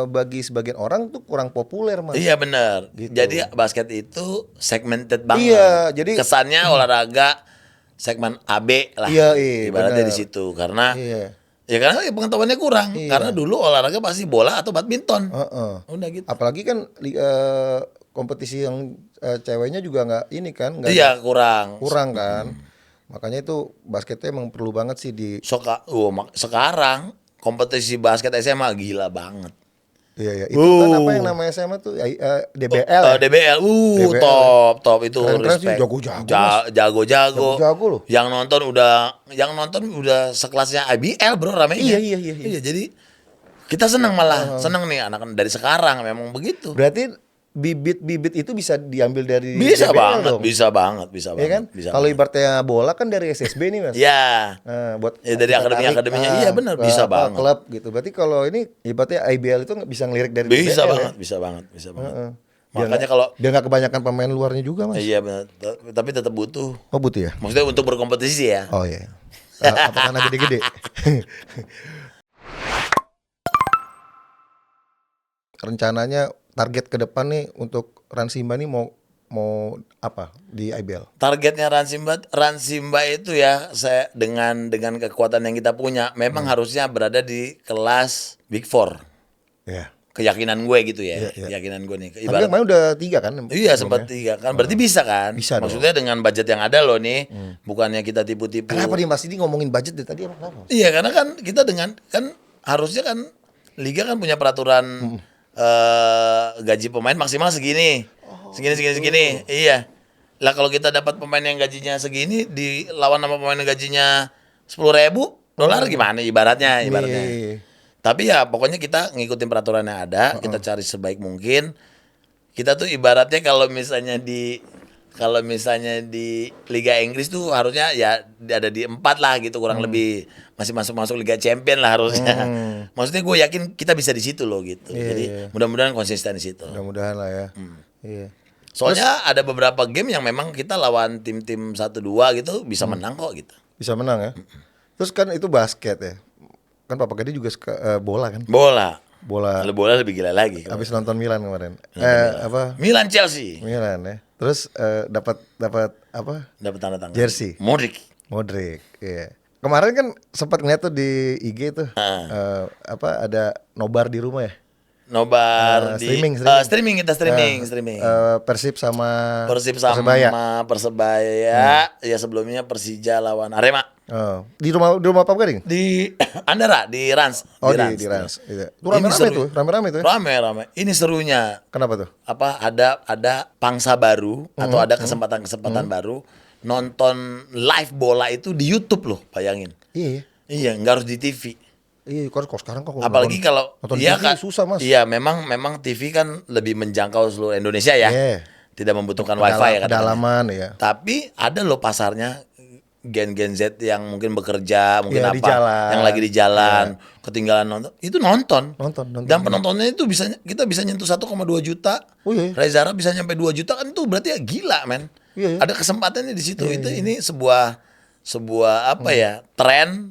bagi sebagian orang tuh kurang populer, Mas. Iya benar. Gitu. Jadi basket itu segmented banget. Iya, jadi- kesannya olahraga segmen AB lah. Iya, ibaratnya benar. di situ karena Iya. ya karena pengetahuannya kurang. Iya. Karena dulu olahraga pasti bola atau badminton. Heeh. Udah gitu. Apalagi kan kompetisi yang ceweknya juga nggak ini kan, nggak Iya kurang. kan. Makanya itu basketnya emang perlu banget sih di. Sekarang kompetisi basket SMA gila banget. Iya. Itu kan apa yang namanya SMA tuh DBL. Ya? DBL, DBL. top itu Keren-keren sih, respect. jago-jago, Mas. Jago-jago. Jago-jago loh. Yang nonton udah sekelasnya IBL bro, rame. Iya. Iya, jadi Kita senang malah, senang nih anak dari sekarang memang begitu. Berarti bibit-bibit itu bisa diambil dari Bisa DBL banget, dong. bisa banget, bisa Iya kan? banget. Bisa Kalau banget. ibaratnya bola kan dari SSB nih Mas. Ya, Buat Ya, dari kita tarik, akademinya, iya benar, ke bisa banget. klub gitu. Berarti kalau ini ibaratnya IBL itu nggak bisa ngelirik dari bisa DBL banget, ya? bisa banget, bisa banget. Dia Makanya nggak- kalau dia nggak kebanyakan pemain luarnya juga Mas. iya benar, tapi tetap butuh. Oh butuh ya? Maksudnya untuk berkompetisi ya. Oh iya. Apa karena gede-gede? Rencananya target ke depan nih untuk Ransimba nih mau apa di IBL? Targetnya Ransimba itu ya, saya dengan kekuatan yang kita punya, memang harusnya berada di kelas Big Four. Ya. Keyakinan gue gitu ya, Iya. keyakinan gue nih. Tapi yang main udah 3 kan? Iya sempat 3 kan, berarti bisa kan? Bisa dong. Maksudnya dengan budget yang ada loh nih, bukannya kita tipu-tipu. Kenapa nih Mas ini ngomongin budget dari tadi emang kenapa? Iya karena kan kita dengan kan harusnya kan liga kan punya peraturan gaji pemain maksimal segini, segini. Iya. Lah kalau kita dapat pemain yang gajinya segini dilawan sama pemain yang gajinya $10.000 gimana ibaratnya. Iya. Tapi ya pokoknya kita ngikutin peraturan yang ada, kita cari sebaik mungkin. Kita tuh ibaratnya kalau misalnya di Liga Inggris tuh harusnya ya ada di 4 lah gitu kurang lebih, masih masuk Liga Champion lah harusnya. Maksudnya gue yakin kita bisa di situ loh gitu. Jadi mudah-mudahan konsisten di situ. Mudah-mudahan lah ya. Iya. Soalnya ada beberapa game yang memang kita lawan tim-tim 1-2 gitu bisa menang kok gitu. Bisa menang ya. Terus kan itu basket ya. Kan Papa Gede juga suka bola kan. Bola. Bola. Kalau bola lebih gila lagi. Habis nonton Milan kemarin. Apa? Milan Chelsea. Milan ya. Terus dapat apa? Dapat tanda tangan. Jersey. Modric. Iya. Kemarin kan sempat ngeliat tuh di IG tuh apa ada nobar di rumah ya. Nobar di streaming. streaming. Persib sama Persib sama Persebaya. Ya sebelumnya Persija lawan Arema. Oh. Di rumah Papa Gading? Di Andara, di Rans. Oh di Rans. Iya. Itu rame-rame tuh. Rame. Ini serunya. Kenapa tuh? Apa ada pangsa baru atau ada kesempatan baru nonton live bola itu di YouTube loh, bayangin. Iya. Iya, nggak harus di TV. Iya, kalau sekarang kok Apalagi kalau nonton iya TV kan susah Mas. Iya, memang TV kan lebih menjangkau seluruh Indonesia ya. Iya. Tidak membutuhkan wifi ya katanya. Pedalaman ya. Tapi ada loh pasarnya gen Z yang mungkin bekerja, mungkin Iya, apa, di jalan. yang lagi di jalan, ketinggalan nonton, itu nonton. Nonton. Dan penontonnya itu kita bisa nyentuh 1,2 juta. Oh iya. Reza Arab bisa nyampe 2 juta kan, itu berarti ya gila, men. Iya. Ada kesempatannya di situ. Ini sebuah apa ya, tren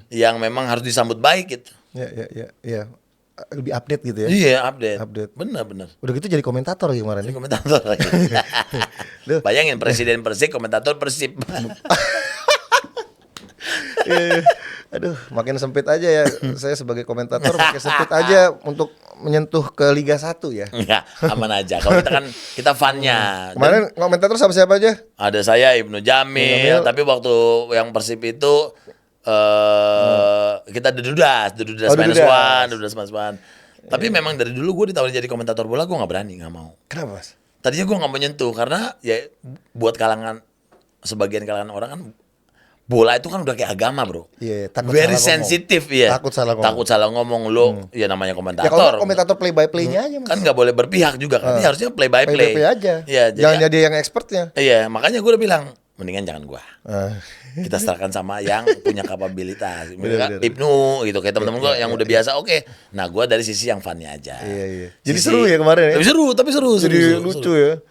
yang memang harus disambut baik gitu. Iya. Lebih update gitu ya. Iya, update. Benar. Udah gitu jadi komentator ya kemarin. Ini komentator lagi. Duh. Bayangin presiden Persik, komentator Persib. Iya. Aduh, makin sempit aja ya. Saya sebagai komentator makin sempit aja untuk menyentuh ke Liga 1 ya. Enggak, aman aja. Kalau kita fan-nya. Kemarin komentator sama siapa aja? Ada saya Ibnu Jamil, tapi waktu yang Persib itu kita Dudas minus one. Tapi memang dari dulu gue ditawarin jadi komentator bola, gue nggak berani, nggak mau. Kenapa Mas? Tadinya gue nggak mau nyentuh karena ya buat sebagian kalangan orang kan bola itu kan udah kayak agama bro. Iya, takut very salah sensitif ya. Takut salah ngomong. Lo ya namanya komentator. Ya kalau komentator play by play-nya aja Mas. Kan nggak boleh berpihak juga kan. Ini harusnya play by play. aja. Iya, Jangan jadi yang expertnya. Iya, makanya gue udah bilang mendingan jangan gua. Ah. Kita serahkan sama yang punya kapabilitas. Bener. Ibnu gitu kayak teman-teman gua yang udah biasa. Oke. Nah, gua dari sisi yang funnya aja. Iya. Jadi seru ya kemarin ya. Tapi seru. Jadi lucu ya.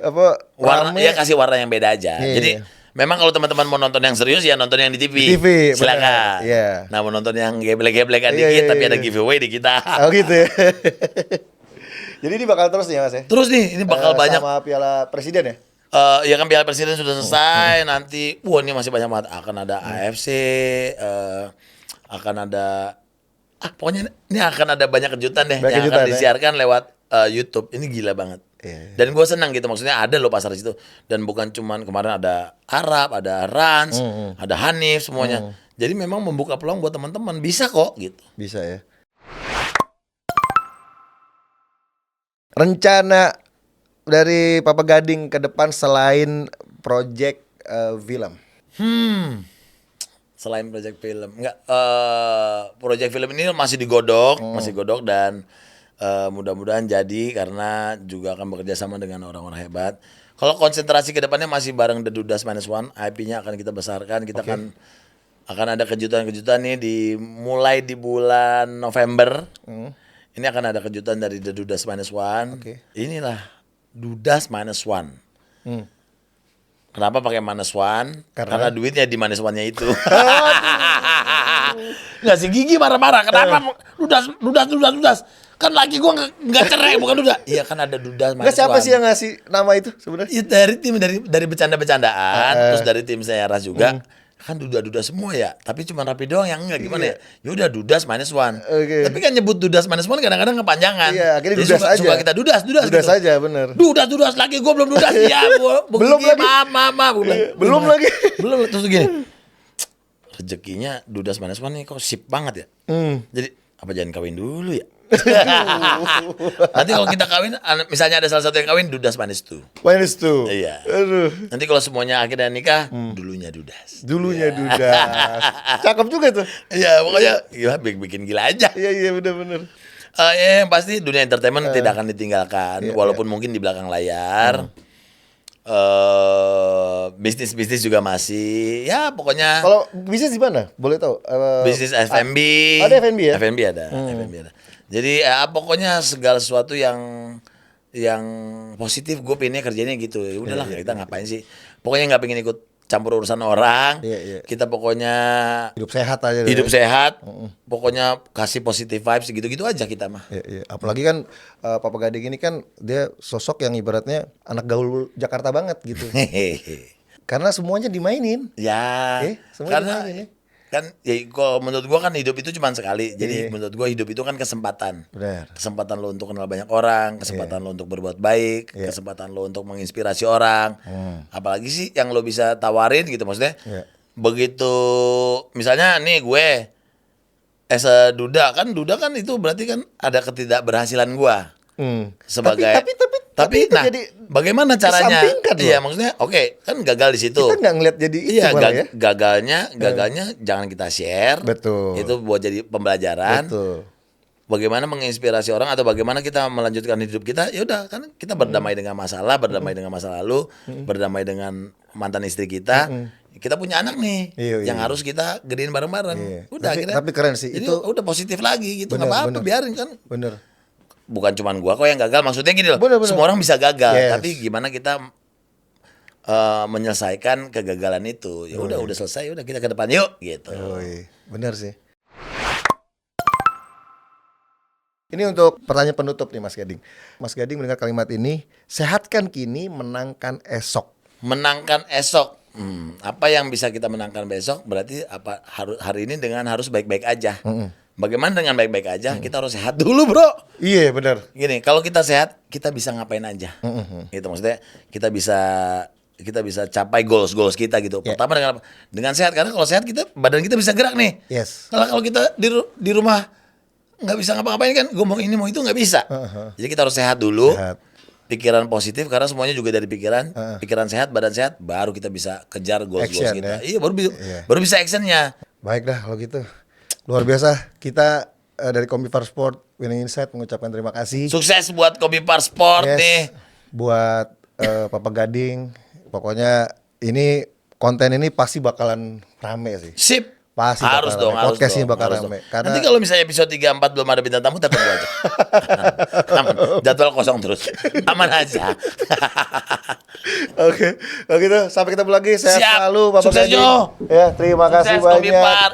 Apa Warna rame. ya kasih warna yang beda aja. Iya, Jadi memang kalau teman-teman mau nonton yang serius ya nonton yang di TV. Silakan. Iya. Nah, mau nonton yang geblek-geblekan Iya, dikit iya, tapi iya. ada giveaway di kita. Oh gitu ya. Jadi ini bakal terus nih ya Mas ya. Terus nih, ini bakal banyak sama Piala Presiden ya. ya kan Piala Presiden sudah selesai, nanti ini masih banyak banget, akan ada AFC, akan ada pokoknya ini akan ada banyak kejutan deh yang akan disiarkan lewat YouTube. Ini gila banget. Dan gue senang gitu, maksudnya ada loh pasar situ, dan bukan cuman kemarin ada Arab, ada Rans, ada Hanif semuanya. Jadi memang membuka peluang buat teman-teman, bisa kok gitu. Bisa ya. Rencana dari Papa Gading ke depan selain project film. Selain project film, enggak, project film ini masih digodok, dan mudah-mudahan jadi karena juga akan bekerja sama dengan orang-orang hebat. Kalau konsentrasi ke depannya masih bareng The Dudas -1, IP-nya akan kita besarkan, kita akan ada kejutan-kejutan nih mulai di bulan November. Ini akan ada kejutan dari The Dudas -1. Inilah Dudas -1. Kenapa pakai -1? Karena duitnya di -1-nya itu. Nggak si Gigi marah-marah. Kenapa Dudas? Kan laki gua nggak cerai, bukan Duda. Iya kan ada Dudas -1. Nggak, siapa sih yang ngasih nama itu sebenarnya? Ya, dari bercanda-bercandaan, terus dari tim saya Ras juga. Kan Duda semua ya, tapi cuma Rapi doang yang enggak, gimana ya? Ya udah Dudas -1. Tapi kan nyebut Dudas -1 kadang-kadang kepanjangan. Iya, akhirnya jadi Dudas aja. suka kita Dudas Dudas gitu. aja, bener. Dudas lagi, gua belum Dudas. Ya, Belum lagi. Maaf. Belum lagi. Belum, terus gini. Rezekinya Dudas -1 nih kok sip banget ya. Jadi apa jangan kawin dulu ya? Nanti kalau kita kawin, misalnya ada salah satu yang kawin, Dudas -2. -2. Iya. Aduh. Nanti kalau semuanya akhirnya nikah, dulunya Dudas. Dulunya Dudas. Cakep juga tuh. Iya, pokoknya ya bikin gila aja. Iya benar. Ya, yang pasti dunia entertainment tidak akan ditinggalkan, walaupun mungkin di belakang layar. Bisnis juga masih, ya pokoknya. Kalau bisnis di mana? Boleh tahu? Bisnis F&B. Ada F&B ya? F&B ada. Jadi pokoknya segala sesuatu yang positif gue pengennya kerjanya gitu. Ya udahlah, kita ngapain sih? Pokoknya nggak pengen ikut campur urusan orang. Kita pokoknya hidup sehat aja. Hidup sehat. Pokoknya kasih positive vibes gitu-gitu aja kita mah. Iya. Apalagi kan Papa Gading ini kan dia sosok yang ibaratnya anak gaul Jakarta banget gitu. Karena semuanya dimainin. Ya. Semuanya Karena dimainin, kan ya kalau menurut gua kan hidup itu cuma sekali. Jadi menurut gua hidup itu kan kesempatan. Benar. Kesempatan lo untuk kenal banyak orang, kesempatan lo untuk berbuat baik, kesempatan lo untuk menginspirasi orang. Apalagi sih yang lo bisa tawarin gitu maksudnya. Begitu misalnya nih gue Duda kan itu berarti kan ada ketidakberhasilan gua. Sebagai tapi nah, bagaimana caranya? Iya, maksudnya oke, kan gagal di situ. Kita nggak ngeliat jadi itu malah ya. Gagalnya jangan kita share. Betul. Itu buat jadi pembelajaran. Betul. Bagaimana menginspirasi orang atau bagaimana kita melanjutkan hidup kita? Ya udah, kan kita berdamai dengan masalah, berdamai dengan masa lalu, berdamai dengan mantan istri kita. Kita punya anak nih yang harus kita gedein bareng-bareng. Udah tapi keren sih jadi itu. Udah positif lagi gitu, nggak apa-apa, biarin kan. Bener. Bukan cuman gua kok yang gagal, maksudnya gini loh. Bener. Semua orang bisa gagal, tapi gimana kita menyelesaikan kegagalan itu? Ya udah selesai, udah kita ke depan yuk gitu. Bener sih. Ini untuk pertanyaan penutup nih Mas Gading. Mas Gading mendengar kalimat ini, sehatkan kini, menangkan esok. Menangkan esok. Apa yang bisa kita menangkan besok? Berarti apa hari ini dengan harus baik-baik aja. Bagaimana dengan baik-baik aja? Kita harus sehat dulu, bro. Iya, benar. Gini, kalau kita sehat, kita bisa ngapain aja. Gitu maksudnya, kita bisa capai goals kita gitu. Pertama dengan apa? Dengan sehat, karena kalau sehat badan kita bisa gerak nih. Yes. Kalau kita di rumah nggak bisa ngapa-ngapain kan, gue mau ini mau itu nggak bisa. Jadi kita harus sehat dulu. Pikiran positif, karena semuanya juga dari pikiran. Pikiran sehat, badan sehat, baru kita bisa kejar goals kita. Iya, baru bisa actionnya. Baik dah kalau gitu. Luar biasa. Kita dari Komipar Sport Winning Insight mengucapkan terima kasih. Sukses buat Komipar Sport nih. Buat Papa Gading. Pokoknya ini konten ini pasti bakalan rame sih. Sip. Pasti harus dong, podcast ini bakal rame. Karena nanti kalau misalnya episode 3, 4 belum ada bintang tamu, tetap gua aja. Aman. Jadwal kosong terus. Aman aja. Oke. Kalau gitu sampai ketemu lagi. Sehat selalu Bapak Sukses Gading. Jo. Ya, terima kasih banyak. Komipar.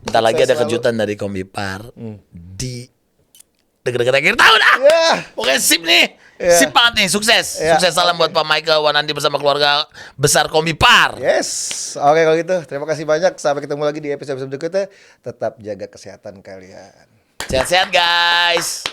Entar lagi ada kejutan dari Komipar di dekat-dekat akhir tahun Pokoknya sip nih. Sip banget nih, sukses. Sukses, salam buat Pak Michael Wanandi bersama keluarga besar Komipar. Yes. Oke kalau gitu, terima kasih banyak. Sampai ketemu lagi di episode berikutnya. Tetap jaga kesehatan kalian. Sehat-sehat guys.